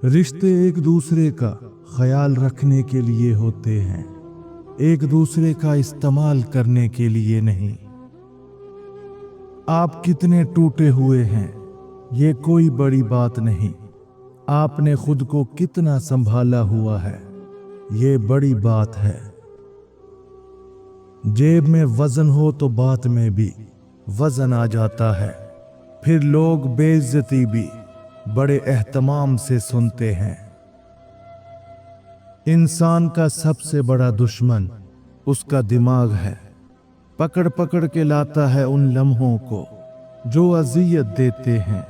रिश्ते एक दूसरे का ख्याल रखने के लिए होते हैं, एक दूसरे का इस्तेमाल करने के लिए नहीं। आप कितने टूटे हुए हैं ये कोई बड़ी बात नहीं, आपने खुद को कितना संभाला हुआ है ये बड़ी बात है। जेब में वजन हो तो बात में भी वजन आ जाता है, फिर लोग बेइज्जती भी बड़े एहतमाम से सुनते हैं। इंसान का सबसे बड़ा दुश्मन उसका दिमाग है, पकड़ पकड़ के लाता है उन लम्हों को जो अजियत देते हैं।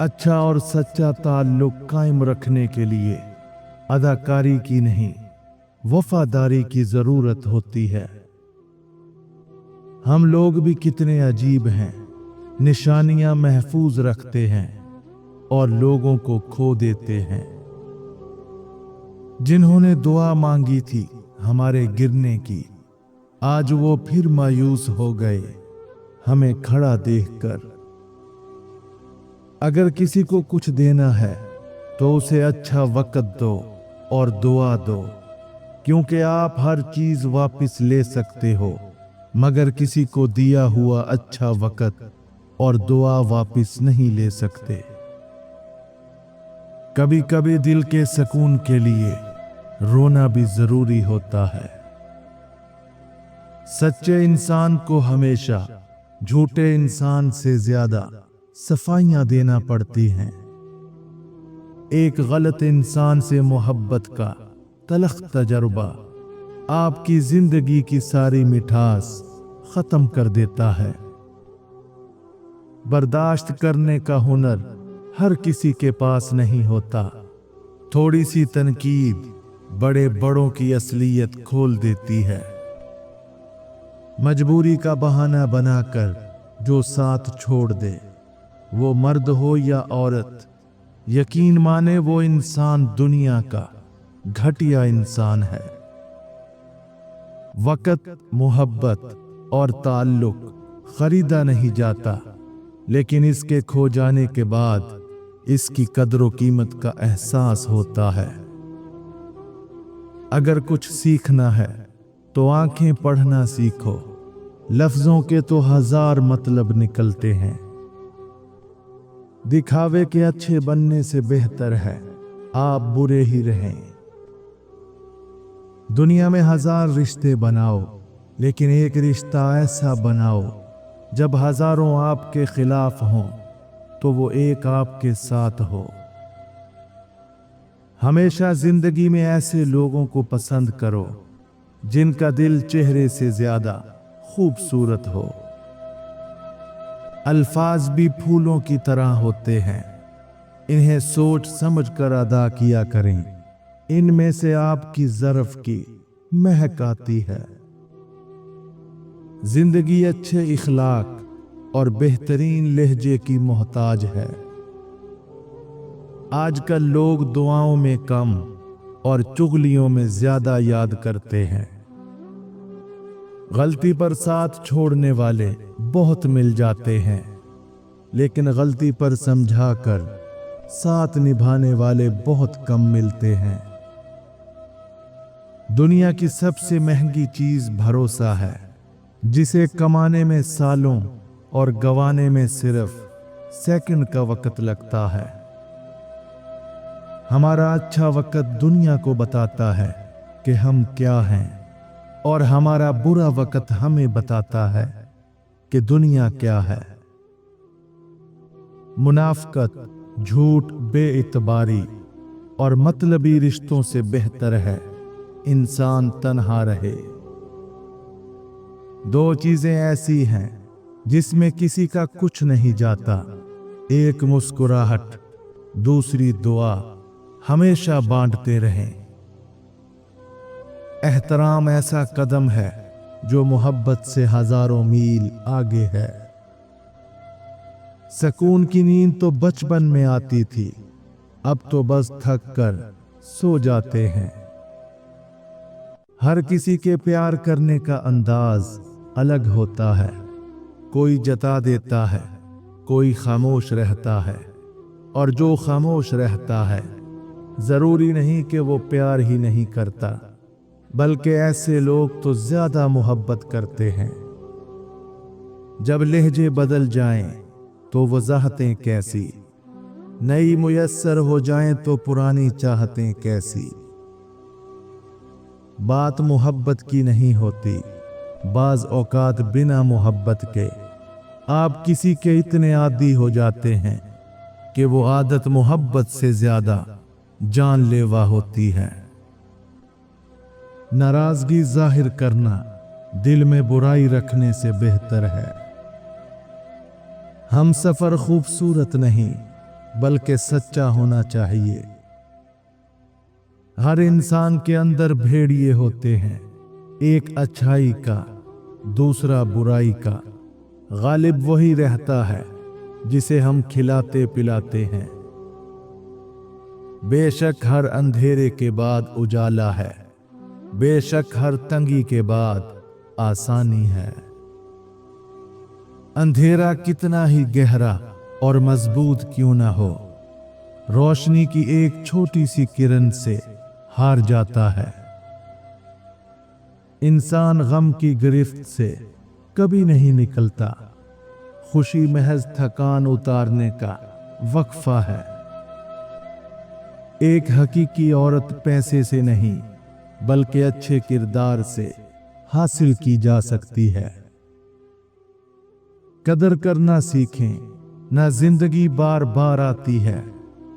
अच्छा और सच्चा ताल्लुक कायम रखने के लिए अदाकारी की नहीं, वफादारी की जरूरत होती है। हम लोग भी कितने अजीब हैं, निशानियां महफूज रखते हैं और लोगों को खो देते हैं। जिन्होंने दुआ मांगी थी हमारे गिरने की, आज वो फिर मायूस हो गए हमें खड़ा देखकर। अगर किसी को कुछ देना है तो उसे अच्छा वक्त दो और दुआ दो, क्योंकि आप हर चीज वापस ले सकते हो मगर किसी को दिया हुआ अच्छा वक्त और दुआ वापस नहीं ले सकते। कभी कभी दिल के सुकून के लिए रोना भी जरूरी होता है। सच्चे इंसान को हमेशा झूठे इंसान से ज्यादा सफाइयां देना पड़ती हैं। एक गलत इंसान से मोहब्बत का तलख तजर्बा आपकी जिंदगी की सारी मिठास खत्म कर देता है। बर्दाश्त करने का हुनर हर किसी के पास नहीं होता, थोड़ी सी तनकीद बड़े बड़ों की असलियत खोल देती है। मजबूरी का बहाना बनाकर जो साथ छोड़ दे, वो मर्द हो या औरत, यकीन माने वो इंसान दुनिया का घटिया इंसान है। वक़्त, मोहब्बत और ताल्लुक खरीदा नहीं जाता, लेकिन इसके खो जाने के बाद इसकी कदर व कीमत का एहसास होता है। अगर कुछ सीखना है तो आंखें पढ़ना सीखो, लफ्जों के तो हजार मतलब निकलते हैं। दिखावे के अच्छे बनने से बेहतर है आप बुरे ही रहें। दुनिया में हजार रिश्ते बनाओ, लेकिन एक रिश्ता ऐसा बनाओ जब हजारों आपके खिलाफ हों तो वो एक आपके साथ हो। हमेशा जिंदगी में ऐसे लोगों को पसंद करो जिनका दिल चेहरे से ज्यादा खूबसूरत हो। अल्फाज भी फूलों की तरह होते हैं, इन्हें सोच समझ कर अदा किया करें, इनमें से आपकी ज़र्फ की महक आती है। जिंदगी अच्छे इखलाक और बेहतरीन लहजे की मोहताज है। आजकल लोग दुआओं में कम और चुगलियों में ज्यादा याद करते हैं। गलती पर साथ छोड़ने वाले बहुत मिल जाते हैं, लेकिन गलती पर समझाकर साथ निभाने वाले बहुत कम मिलते हैं। दुनिया की सबसे महंगी चीज भरोसा है, जिसे कमाने में सालों और गंवाने में सिर्फ सेकंड का वक्त लगता है। हमारा अच्छा वक्त दुनिया को बताता है कि हम क्या हैं, और हमारा बुरा वक्त हमें बताता है कि दुनिया क्या है। मुनाफकत, झूठ, बेइतबारी और मतलबी रिश्तों से बेहतर है इंसान तन्हा रहे। दो चीजें ऐसी हैं जिसमें किसी का कुछ नहीं जाता, एक मुस्कुराहट, दूसरी दुआ। हमेशा बांटते रहें। एहतराम ऐसा कदम है जो मोहब्बत से हजारों मील आगे है। सुकून की नींद तो बचपन में आती थी, अब तो बस थक कर सो जाते हैं। हर किसी के प्यार करने का अंदाज अलग होता है, कोई जता देता है, कोई खामोश रहता है। और जो खामोश रहता है जरूरी नहीं कि वो प्यार ही नहीं करता, बल्कि ऐसे लोग तो ज्यादा मोहब्बत करते हैं। जब लहजे बदल जाएं तो वजाहतें कैसी, नई मुयस्सर हो जाएं तो पुरानी चाहतें कैसी। बात मोहब्बत की नहीं होती, बाज औकात बिना मोहब्बत के आप किसी के इतने आदी हो जाते हैं कि वो आदत मोहब्बत से ज्यादा जानलेवा होती है। नाराजगी जाहिर करना दिल में बुराई रखने से बेहतर है। हम सफर खूबसूरत नहीं बल्कि सच्चा होना चाहिए। हर इंसान के अंदर भेड़िए होते हैं, एक अच्छाई का दूसरा बुराई का। गालिब वही रहता है जिसे हम खिलाते पिलाते हैं। बेशक हर अंधेरे के बाद उजाला है, बेशक हर तंगी के बाद आसानी है। अंधेरा कितना ही गहरा और मजबूत क्यों ना हो, रोशनी की एक छोटी सी किरण से हार जाता है। इंसान गम की गिरफ्त से कभी नहीं निकलता, खुशी महज थकान उतारने का वक्फा है। एक हकीकी औरत पैसे से नहीं बल्कि अच्छे किरदार से हासिल की जा सकती है। कदर करना सीखें, ना जिंदगी बार बार आती है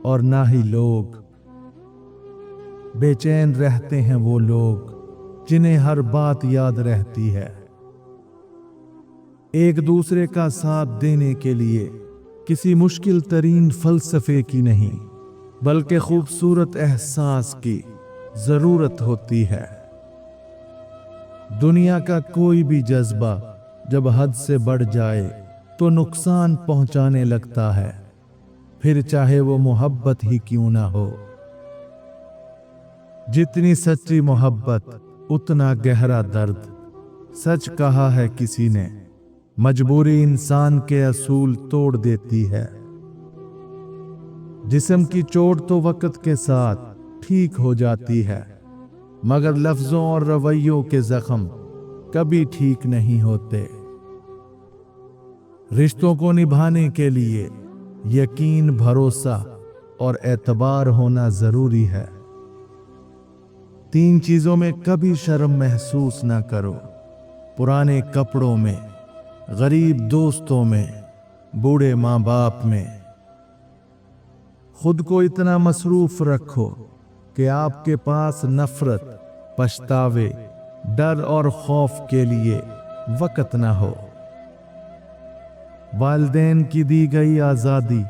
और ना ही लोग। बेचैन रहते हैं वो लोग जिन्हें हर बात याद रहती है। एक दूसरे का साथ देने के लिए किसी मुश्किल तरीन फलसफे की नहीं बल्कि खूबसूरत एहसास की जरूरत होती है। दुनिया का कोई भी जज्बा जब हद से बढ़ जाए तो नुकसान पहुंचाने लगता है, फिर चाहे वो मोहब्बत ही क्यों ना हो। जितनी सच्ची मोहब्बत उतना गहरा दर्द। सच कहा है किसी ने, मजबूरी इंसान के असूल तोड़ देती है। जिस्म की चोट तो वक्त के साथ ठीक हो जाती है, मगर लफ्जों और रवैयों के जख्म कभी ठीक नहीं होते। रिश्तों को निभाने के लिए यकीन, भरोसा और एतबार होना जरूरी है। 3 चीजों में कभी शर्म महसूस ना करो, पुराने कपड़ों में, गरीब दोस्तों में, बूढ़े माँ बाप में। खुद को इतना मसरूफ रखो कि आपके पास नफरत, पछतावे, डर और खौफ के लिए वक्त ना हो। वालिदैन की दी गई आजादी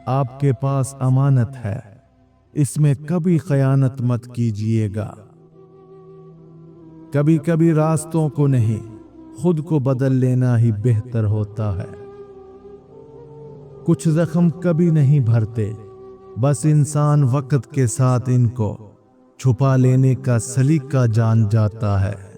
आपके पास अमानत है, इसमें कभी खयानत मत कीजिएगा। कभी कभी रास्तों को नहीं, खुद को बदल लेना ही बेहतर होता है। कुछ जख्म कभी नहीं भरते, बस इंसान वक्त के साथ इनको छुपा लेने का सलीका जान जाता है।